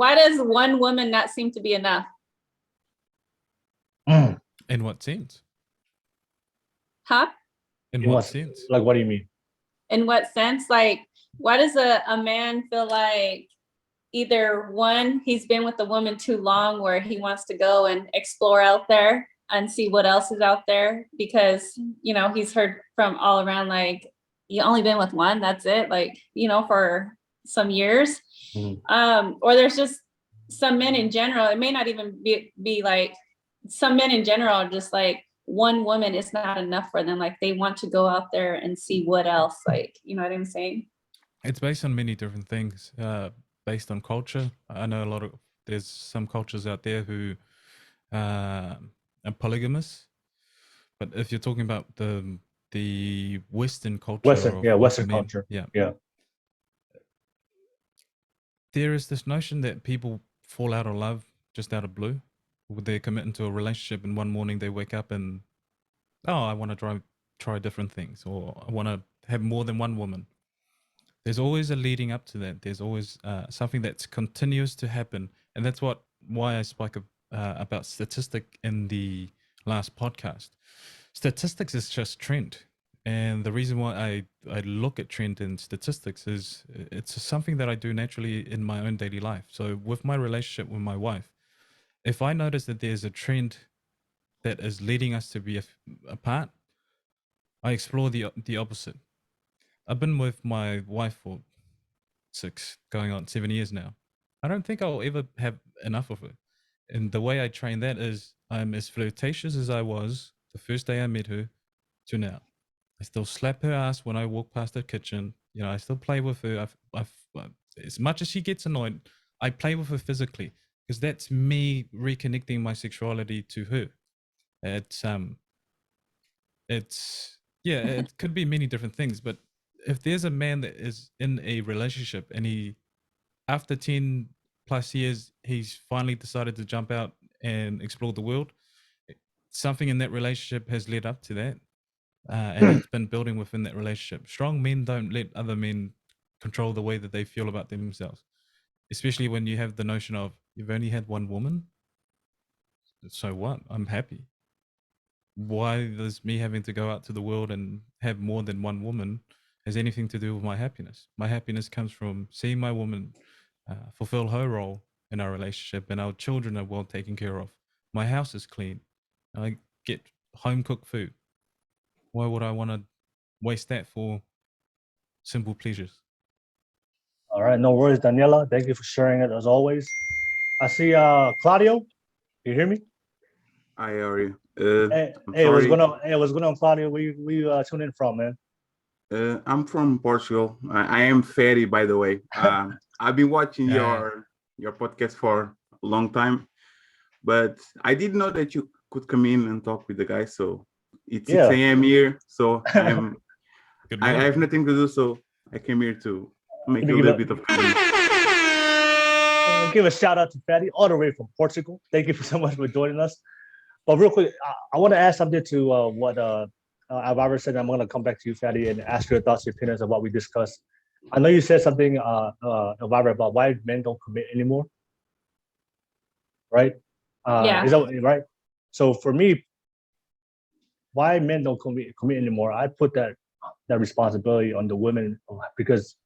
Why does one woman not seem to be enough? In what sense? Huh? In what sense? Like, what do you mean? In what sense? Like, why does a man feel like either one, he's been with a woman too long where he wants to go and explore out there and see what else is out there, because, you know, he's heard from all around, like, you only been with one, that's it, like, you know, for some years. Or there's just some men in general, it may not even be like, some men in general are just like, one woman is not enough for them. Like, they want to go out there and see what else, like, you know what I'm saying? It's based on many different things, based on culture. I know there's some cultures out there who are polygamous, but if you're talking about the Western culture, Western culture, there is this notion that people fall out of love just out of blue. They commit into a relationship and one morning they wake up and, I want to try different things, or I want to have more than one woman. There's always a leading up to that. There's always something that's continuous to happen. And that's why I spoke about statistic in the last podcast. Statistics is just trend. And the reason why I look at trend in statistics is it's something that I do naturally in my own daily life. So with my relationship with my wife, if I notice that there's a trend that is leading us to be apart, I explore the opposite. I've been with my wife for going on 7 years now. I don't think I'll ever have enough of her. And the way I train that is I'm as flirtatious as I was the first day I met her to now. I still slap her ass when I walk past her kitchen. You know, I still play with her. As much as she gets annoyed, I play with her physically because that's me reconnecting my sexuality to her. It could be many different things, but if there's a man that is in a relationship and he, after 10 plus years, he's finally decided to jump out and explore the world, something in that relationship has led up to that. And it's been building within that relationship. Strong men don't let other men control the way that they feel about themselves, especially when you have the notion of you've only had one woman. So what? I'm happy. Why does me having to go out to the world and have more than one woman has anything to do with my happiness? My happiness comes from seeing my woman fulfill her role in our relationship, and our children are well taken care of. My house is clean. I get home cooked food. Why would I want to waste that for simple pleasures? All right, no worries, Daniela. Thank you for sharing it as always. I see Claudio. You hear me? Hi, how are you? What's going on, Claudio? Where you tuning in from, man? I'm from Portugal. I am Ferry, by the way. I've been watching your podcast for a long time, but I didn't know that you could come in and talk with the guys. So it's 6 a.m. here, so I have nothing to do, so I came here to make a little bit of fun. Give a shout out to Fatty, all the way from Portugal. Thank you so much for joining us. But real quick, I want to add something to what Alvaro said. I'm going to come back to you, Fatty, and ask your thoughts, your opinions of what we discussed. I know you said something, Alvaro, about why men don't commit anymore, right? Is that right? So for me, why men don't commit anymore, I put that responsibility on the women, because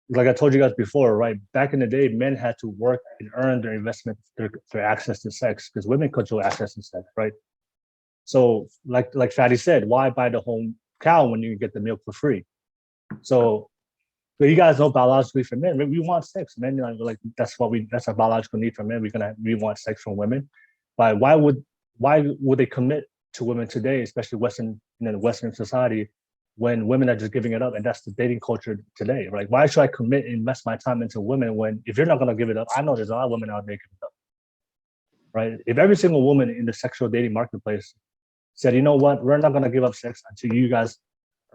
like I told you guys before, right? Back in the day, men had to work and earn their investment, their access to sex, because women control access to sex, right? So like Fatty said, why buy the home cow when you can get the milk for free? So but you guys know biologically for men, we want sex. Men, like that's our biological need for men. We want sex from women. But why would they commit to women today, especially Western society, when women are just giving it up? And that's the dating culture today, right? Why should I commit and invest my time into women when, if you're not going to give it up, I know there's a lot of women out there giving it up, right? If every single woman in the sexual dating marketplace said, you know what, we're not going to give up sex until you guys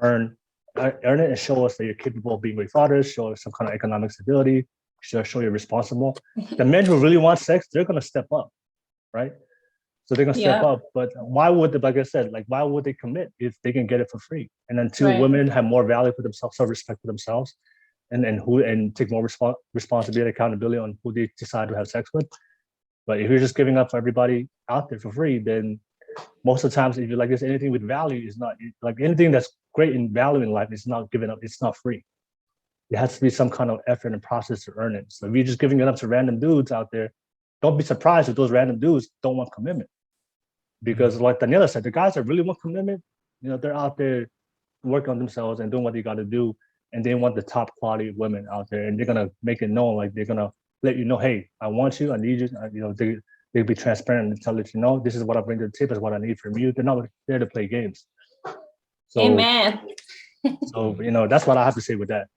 earn it and show us that you're capable of being great fathers, show us some kind of economic stability, show you're responsible. The men who really want sex, they're going to step up, right? So they're gonna step up, but why would why would they commit if they can get it for free? And until women have more value for themselves, self-respect for themselves, and take more responsibility, accountability on who they decide to have sex with. But if you're just giving up for everybody out there for free, then most of the times, if you like this, anything with value is not like anything that's great in value in life. It's not given up. It's not free. There has to be some kind of effort and process to earn it. So if you're just giving it up to random dudes out there, don't be surprised if those random dudes don't want commitment. Because like Daniela said, the guys that really want commitment, they're out there working on themselves and doing what they got to do. And they want the top quality women out there. And they're going to make it known, like they're going to let you know, hey, I want you, I need you. They'll be transparent and tell you, this is what I bring to the table, is what I need from you. They're not there to play games. So, Amen. So, that's what I have to say with that.